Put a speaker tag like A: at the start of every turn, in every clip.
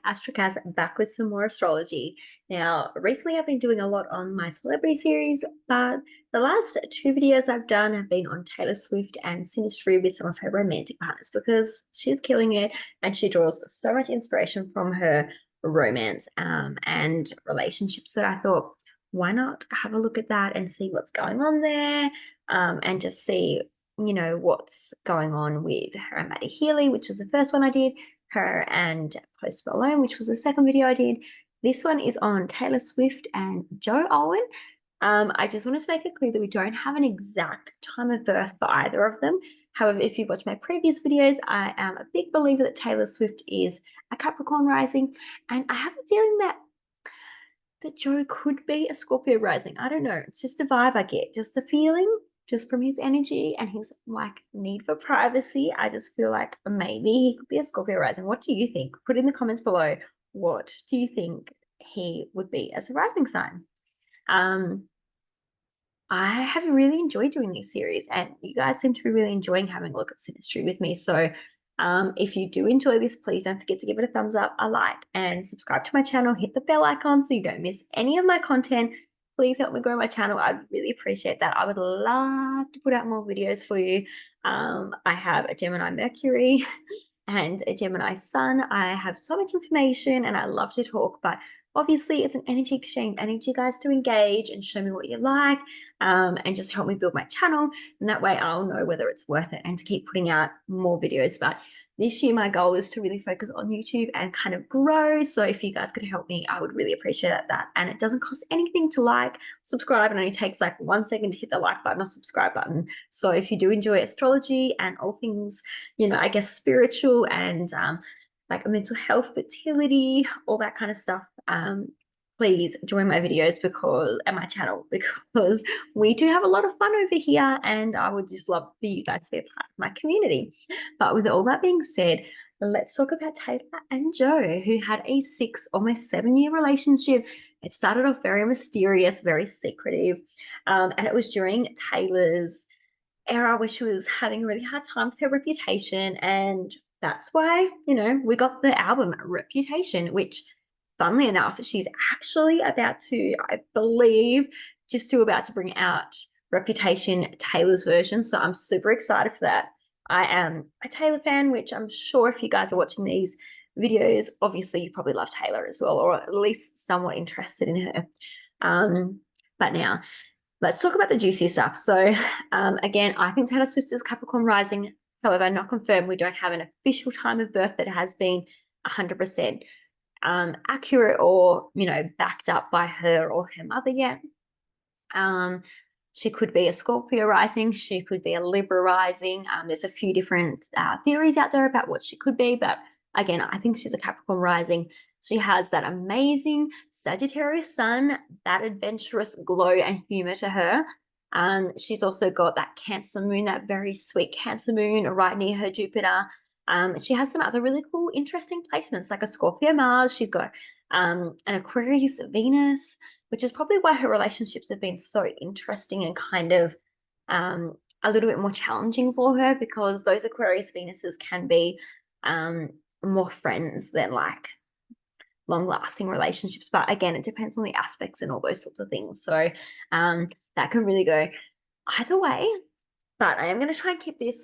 A: AstroCass back with some more astrology. Now, recently I've been doing a lot on my celebrity series, but the last two videos I've done have been on Taylor Swift and synastry with some of her romantic partners because she's killing it and she draws so much inspiration from her romance and relationships that I thought, why not have a look at that and see what's going on there and just see what's going on with her and Maddie Healy, which is the first one I did, her and Post Malone, which was the second video I did. This one is on Taylor Swift and Joe Alwyn. I just wanted to make it clear that we don't have an exact time of birth for either of them. However, if you watch my previous videos, I am a big believer that Taylor Swift is a Capricorn rising, and I have a feeling that Joe could be a Scorpio rising. I don't know. It's just a vibe I get, just a feeling, just from his energy and his need for privacy. I just feel like maybe he could be a Scorpio rising. What do you think? Put in the comments below. What do you think he would be as a rising sign? I have really enjoyed doing this series, and you guys seem to be really enjoying having a look at synastry with me. So if you do enjoy this, please don't forget to give it a thumbs up, a like, and subscribe to my channel. Hit the bell icon so you don't miss any of my content. Please help me grow my channel. I'd really appreciate that. I would love to put out more videos for you. I have a Gemini Mercury and a Gemini Sun. I have so much information and I love to talk, but obviously it's an energy exchange. I need you guys to engage and show me what you like and just help me build my channel. And that way I'll know whether it's worth it and to keep putting out more videos. But this year, my goal is to really focus on YouTube and kind of grow. So if you guys could help me, I would really appreciate that. And it doesn't cost anything to like, subscribe. It only takes like 1 second to hit the like button or subscribe button. So if you do enjoy astrology and all things, I guess spiritual and like mental health, fertility, all that kind of stuff, please join my videos and my channel because we do have a lot of fun over here and I would just love for you guys to be a part of my community. But with all that being said, let's talk about Taylor and Joe, who had a 6, almost 7-year relationship. It started off very mysterious, very secretive, and it was during Taylor's era where she was having a really hard time with her reputation, and that's why, we got the album Reputation, which funnily enough, she's actually about to, I believe, about to bring out Reputation, Taylor's version. So I'm super excited for that. I am a Taylor fan, which I'm sure if you guys are watching these videos, obviously you probably love Taylor as well, or at least somewhat interested in her. But now let's talk about the juicy stuff. So again, I think Taylor Swift is Capricorn rising. However, not confirmed. We don't have an official time of birth that has been 100% accurate or backed up by her or her mother yet. She could be a Scorpio rising, she could be a Libra rising. There's a few different theories out there about what she could be, but again, I think she's a Capricorn rising. She has that amazing Sagittarius sun, that adventurous glow and humor to her. She's also got that Cancer moon, that very sweet Cancer moon right near her Jupiter. She has some other really cool, interesting placements, like a Scorpio Mars. She's got an Aquarius Venus, which is probably why her relationships have been so interesting and kind of a little bit more challenging for her, because those Aquarius Venuses can be more friends than like long-lasting relationships. But again, it depends on the aspects and all those sorts of things. So that can really go either way. But I am going to try and keep this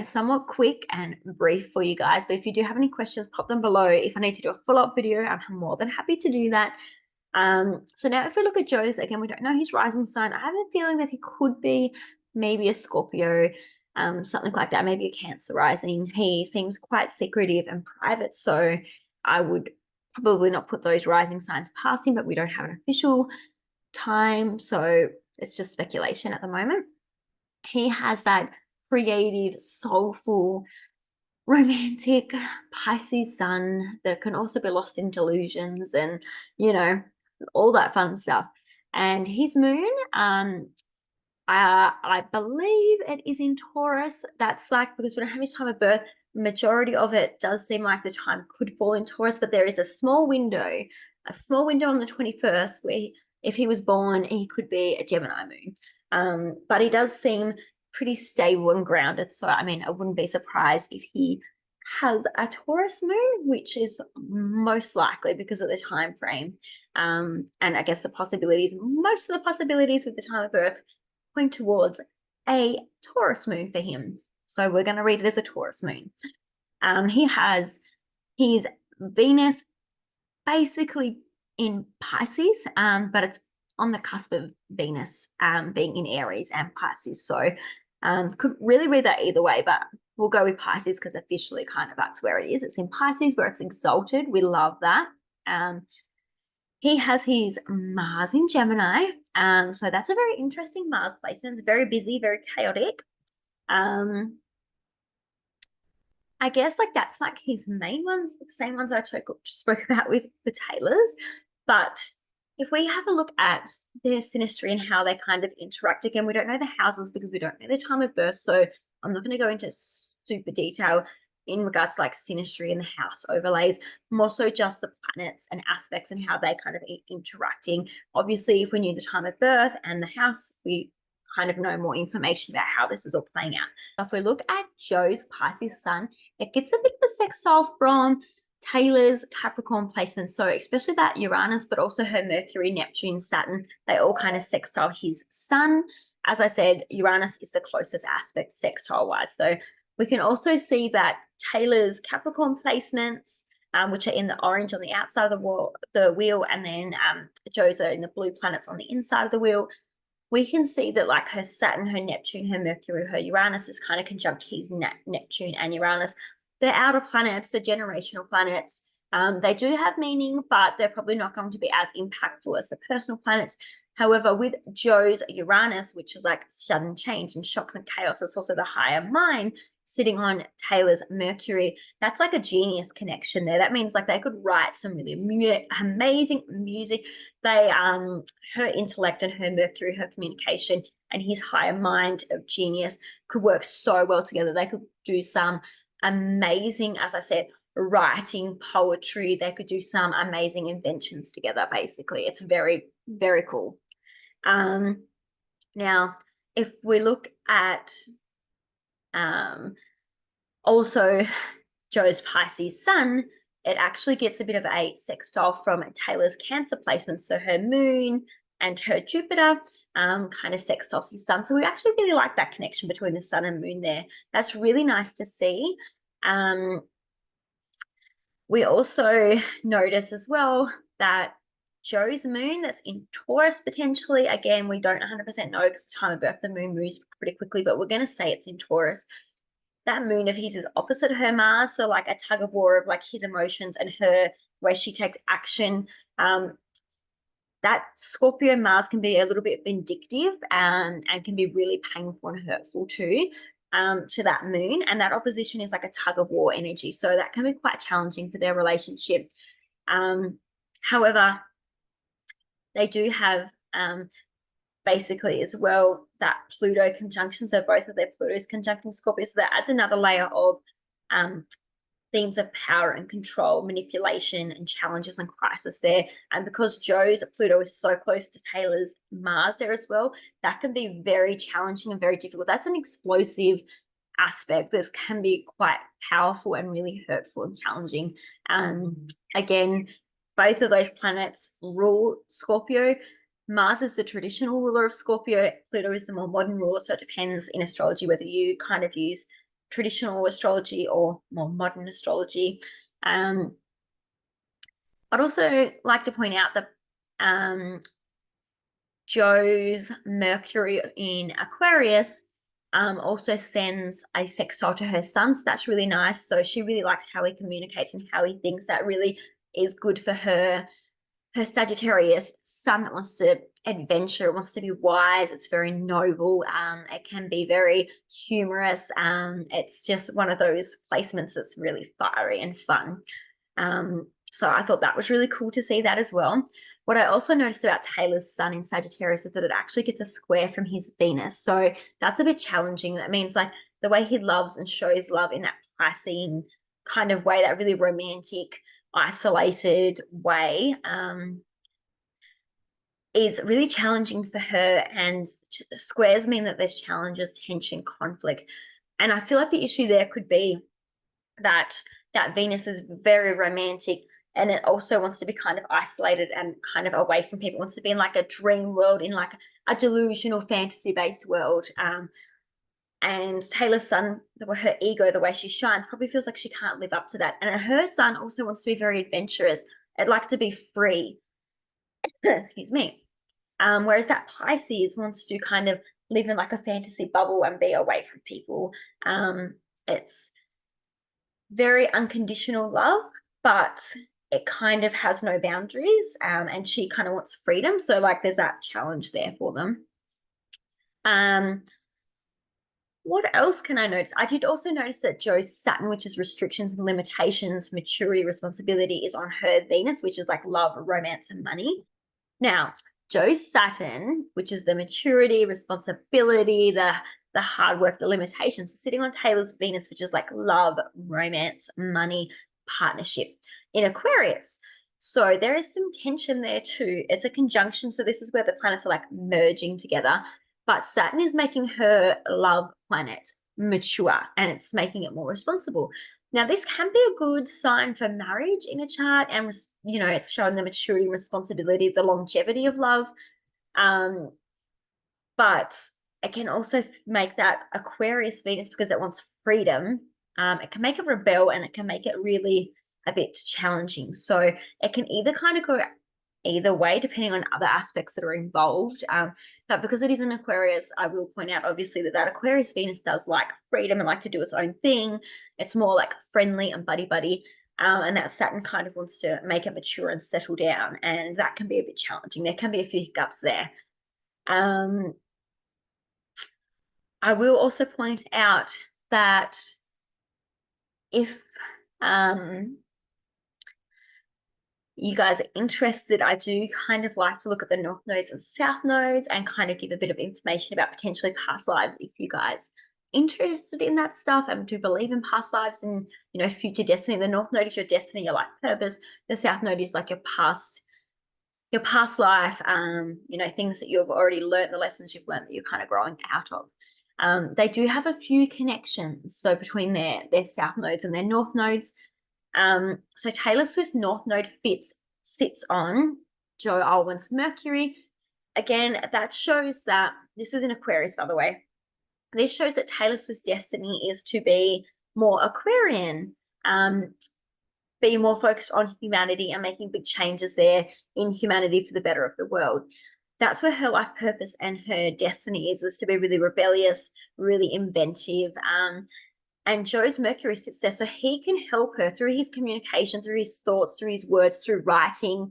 A: somewhat quick and brief for you guys. But if you do have any questions, pop them below. If I need to do a follow-up video, I'm more than happy to do that. So now if we look at Joe's, again, we don't know his rising sign. I have a feeling that he could be maybe a Scorpio, something like that, maybe a Cancer rising. He seems quite secretive and private, so I would probably not put those rising signs past him, but we don't have an official time, so it's just speculation at the moment. He has that creative, soulful, romantic Pisces sun that can also be lost in delusions and, all that fun stuff. And his moon, I believe it is in Taurus. That's like, because we don't have his time of birth, majority of it does seem like the time could fall in Taurus, but there is a small window on the 21st where if he was born, he could be a Gemini moon. But he does seem pretty stable and grounded. So, I mean, I wouldn't be surprised if he has a Taurus moon, which is most likely because of the time frame. And I guess most of the possibilities with the time of birth point towards a Taurus moon for him. So we're going to read it as a Taurus moon. He has his Venus basically in Pisces, but it's on the cusp of Venus being in Aries and Pisces. So could really read that either way, but we'll go with Pisces because officially kind of that's where it is. It's in Pisces where it's exalted. We love that. He has his Mars in Gemini. So that's a very interesting Mars placement. It's very busy, very chaotic. I guess like that's like his main ones, the same ones I spoke about with the Taylors. But if we have a look at their synastry and how they kind of interact, again, we don't know the houses because we don't know the time of birth. So I'm not going to go into super detail in regards to like synastry and the house overlays, more so just the planets and aspects and how they kind of interacting. Obviously, if we knew the time of birth and the house, we kind of know more information about how this is all playing out. If we look at Joe's Pisces sun, it gets a bit of a sextile from Taylor's Capricorn placement. So especially that Uranus, but also her Mercury, Neptune, Saturn, they all kind of sextile his sun. As I said, Uranus is the closest aspect sextile wise. So we can also see that Taylor's Capricorn placements, which are in the orange on the outside of the wheel, and then Joe's are in the blue planets on the inside of the wheel. We can see that like her Saturn, her Neptune, her Mercury, her Uranus is kind of conjunct his Neptune and Uranus. They're outer planets, the generational planets. They do have meaning, but they're probably not going to be as impactful as the personal planets. However, with Joe's Uranus, which is like sudden change and shocks and chaos, it's also the higher mind sitting on Taylor's Mercury. That's like a genius connection there. That means like they could write some really amazing music. They, her intellect and her Mercury, her communication and his higher mind of genius could work so well together. They could do some amazing, as I said, writing, poetry. They could do some amazing inventions together, basically. It's very, very cool. Now, if we look at also Joe's Pisces sun, it actually gets a bit of a sextile from Taylor's Cancer placement. So her moon and her Jupiter kind of sextiles his sun. So we actually really like that connection between the sun and moon there. That's really nice to see. We also notice as well that Joe's moon that's in Taurus potentially, again, we don't 100% know because the time of birth, the moon moves pretty quickly, but we're going to say it's in Taurus. That moon of his is opposite her Mars, so like a tug of war of like his emotions and her way she takes action. That Scorpio Mars can be a little bit vindictive and can be really painful and hurtful too. To that moon, and that opposition is like a tug of war energy, so that can be quite challenging for their relationship. However, they do have basically as well that Pluto conjunction, so both of their Plutos conjuncting Scorpio, so that adds another layer of themes of power and control, manipulation and challenges and crisis there. And because Joe's Pluto is so close to Taylor's Mars there as well, that can be very challenging and very difficult. That's an explosive aspect that can be quite powerful and really hurtful and challenging. Again, both of those planets rule Scorpio. Mars is the traditional ruler of Scorpio. Pluto is the more modern ruler. So it depends in astrology whether you kind of use traditional astrology or more modern astrology. I'd also like to point out that Joe's Mercury in Aquarius also sends a sextile to her sun, so that's really nice. So she really likes how he communicates and how he thinks. That really is good for her Sagittarius sun that wants to adventure, wants to be wise. It's very noble. It can be very humorous. It's just one of those placements that's really fiery and fun. So I thought that was really cool to see that as well. What I also noticed about Taylor's sun in Sagittarius is that it actually gets a square from his Venus. So that's a bit challenging. That means like the way he loves and shows love in that Piscean kind of way, that really romantic, isolated way, is really challenging for her. And squares mean that there's challenges, tension, conflict. And I feel like the issue there could be that Venus is very romantic, and it also wants to be kind of isolated and kind of away from people. It wants to be in like a dream world, in like a delusional fantasy-based world. And Taylor's sun, her ego, the way she shines, probably feels like she can't live up to that. And her sun also wants to be very adventurous. It likes to be free. Excuse me. Whereas that Pisces wants to kind of live in like a fantasy bubble and be away from people. It's very unconditional love, but it kind of has no boundaries. And she kind of wants freedom. So like there's that challenge there for them. What else can I notice? I did also notice that Joe's Saturn, which is restrictions and limitations, maturity, responsibility, is on her Venus, which is like love, romance, and money. Now, Joe's Saturn, which is the maturity, responsibility, the hard work, the limitations, is sitting on Taylor's Venus, which is like love, romance, money, partnership in Aquarius. So there is some tension there too. It's a conjunction. So this is where the planets are like merging together. But Saturn is making her love planet mature, and it's making it more responsible. Now, this can be a good sign for marriage in a chart, and it's showing the maturity, responsibility, the longevity of love. But it can also make that Aquarius Venus, because it wants freedom. It can make it rebel, and it can make it really a bit challenging. So it can either kind of go either way, depending on other aspects that are involved. But because it is an Aquarius, I will point out, obviously, that Aquarius Venus does like freedom and like to do its own thing. It's more like friendly and buddy-buddy. And that Saturn kind of wants to make it mature and settle down. And that can be a bit challenging. There can be a few hiccups there. I will also point out that if you guys are interested, I do kind of like to look at the North Nodes and South Nodes and kind of give a bit of information about potentially past lives if you guys are interested in that stuff and do believe in past lives and, future destiny. The North Node is your destiny, your life purpose. The South Node is like your past life, things that you've already learned, the lessons you've learned that you're kind of growing out of. They do have a few connections, so between their South Nodes and their North Nodes. So Taylor Swift's North Node sits on Joe Alwyn's Mercury. Again, that shows that this is in Aquarius, by the way. This shows that Taylor Swift's destiny is to be more Aquarian, be more focused on humanity and making big changes there in humanity for the better of the world. That's where her life purpose and her destiny is to be really rebellious, really inventive. And Joe's Mercury sits there, so he can help her through his communication, through his thoughts, through his words, through writing,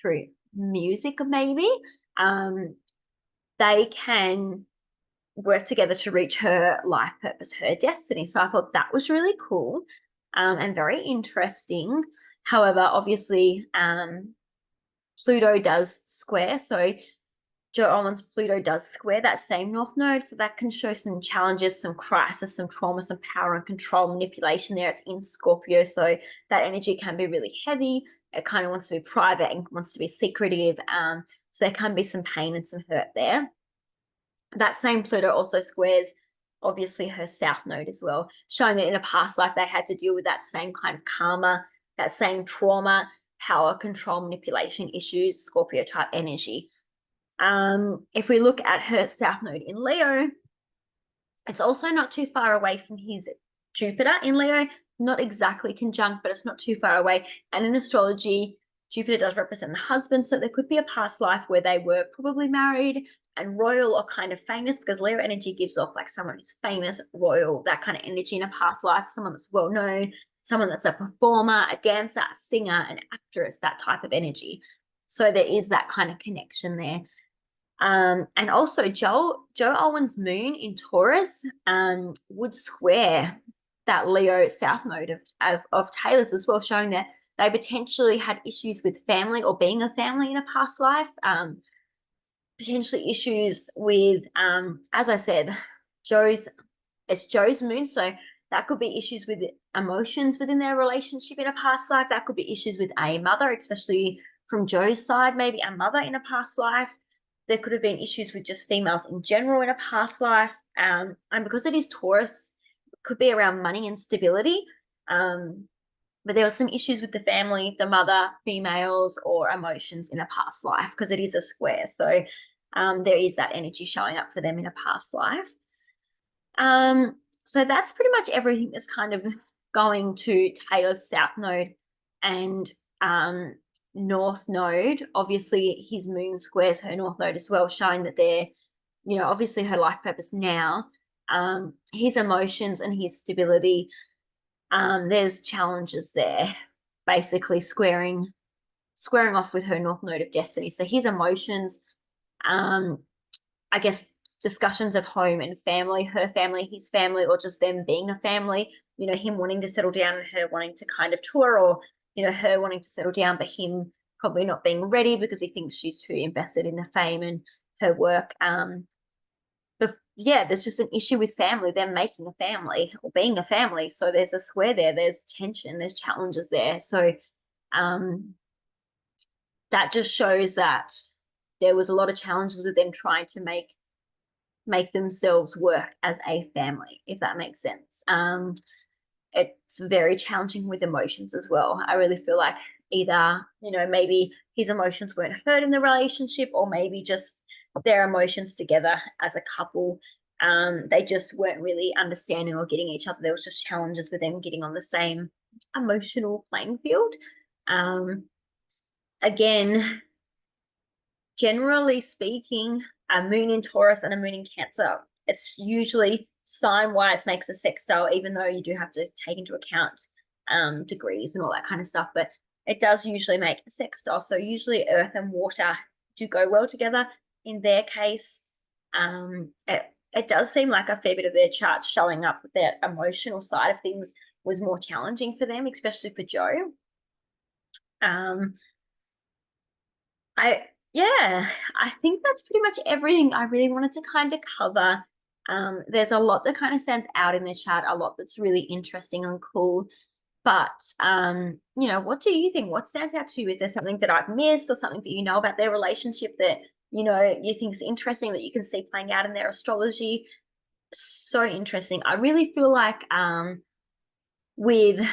A: through music maybe. They can work together to reach her life purpose, her destiny. So I thought that was really cool and very interesting. However, obviously, Pluto does square. So Joe Alwyn's Pluto does square that same North Node, so that can show some challenges, some crisis, some trauma, some power and control manipulation there. It's in Scorpio, so that energy can be really heavy. It kind of wants to be private and wants to be secretive. So there can be some pain and some hurt there. That same Pluto also squares, obviously, her South Node as well, showing that in a past life they had to deal with that same kind of karma, that same trauma, power, control, manipulation issues, Scorpio type energy. If we look at her South Node in Leo, it's also not too far away from his Jupiter in Leo, not exactly conjunct, but it's not too far away. And in astrology, Jupiter does represent the husband, so there could be a past life where they were probably married and royal or kind of famous, because Leo energy gives off like someone who's famous, royal, that kind of energy in a past life, someone that's well known, someone that's a performer, a dancer, a singer, an actress, that type of energy. So there is that kind of connection there. And also Joe Alwyn's moon in Taurus would square that Leo South Node of Taylor's as well, showing that they potentially had issues with family or being a family in a past life, potentially issues with, as I said, it's Joe's moon, so that could be issues with emotions within their relationship in a past life. That could be issues with a mother, especially from Joe's side, maybe a mother in a past life. There could have been issues with just females in general in a past life. And because it is Taurus, it could be around money and stability. But there were some issues with the family, the mother, females, or emotions in a past life, because it is a square. So there is that energy showing up for them in a past life. So that's pretty much everything that's kind of going to Taylor's South Node and North Node. Obviously, his moon squares her North Node as well, showing that they're, obviously her life purpose now, his emotions and his stability. There's challenges there, basically squaring off with her North Node of Destiny. So his emotions, I guess, discussions of home and family, her family, his family, or just them being a family, him wanting to settle down and her wanting to kind of tour, or, her wanting to settle down, but him probably not being ready because he thinks she's too invested in the fame and her work. But yeah, there's just an issue with family, them making a family or being a family. So there's a square there, there's tension, there's challenges there. So that just shows that there was a lot of challenges with them trying to make themselves work as a family, if that makes sense. It's very challenging with emotions as well. I really feel like either, maybe his emotions weren't hurt in the relationship, or maybe just their emotions together as a couple, they just weren't really understanding or getting each other. There was just challenges with them getting on the same emotional playing field. Again, generally speaking, a moon in Taurus and a moon in Cancer, it's usually sign-wise makes a sextile, even though you do have to take into account degrees and all that kind of stuff. But it does usually make a sextile. So usually earth and water do go well together. In their case, it does seem like a fair bit of their charts showing up that their emotional side of things was more challenging for them, especially for Joe. I think that's pretty much everything I really wanted to kind of cover. There's a lot that kind of stands out in the chart, a lot that's really interesting and cool. But what do you think? What stands out to you? Is there something that I've missed, or something that you know about their relationship that you think is interesting that you can see playing out in their astrology? So interesting. I really feel like with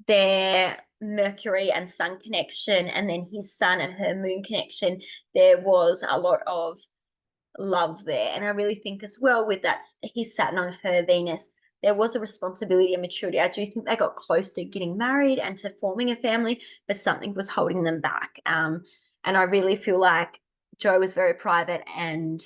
A: their Mercury and Sun connection, and then his Sun and her Moon connection, there was a lot of love there. And I really think as well with that, his Saturn on her Venus, there was a responsibility and maturity. I do think they got close to getting married and to forming a family, but something was holding them back. And I really feel like Joe was very private and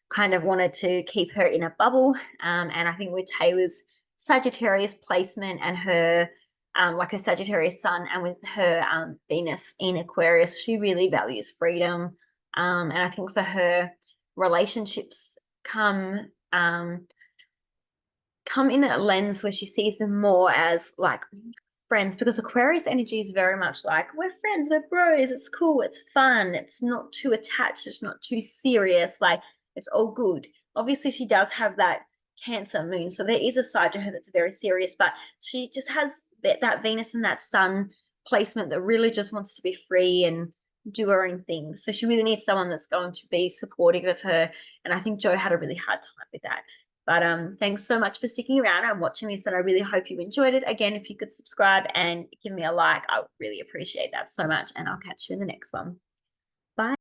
A: kind of wanted to keep her in a bubble. And I think with Taylor's Sagittarius placement and her like her Sagittarius Sun, and with her Venus in Aquarius, she really values freedom. And I think for her, relationships come in a lens where she sees them more as like friends, because Aquarius energy is very much like, we're friends, we're bros, it's cool, it's fun, it's not too attached, it's not too serious, like it's all good. Obviously, she does have that Cancer moon, so there is a side to her that's very serious, but she just has that Venus and that Sun placement that really just wants to be free and do her own thing. So she really needs someone that's going to be supportive of her, and I think Joe had a really hard time with that. But thanks so much for sticking around and watching this, and I really hope you enjoyed it. Again, if you could subscribe and give me a like, I would really appreciate that so much, and I'll catch you in the next one. Bye.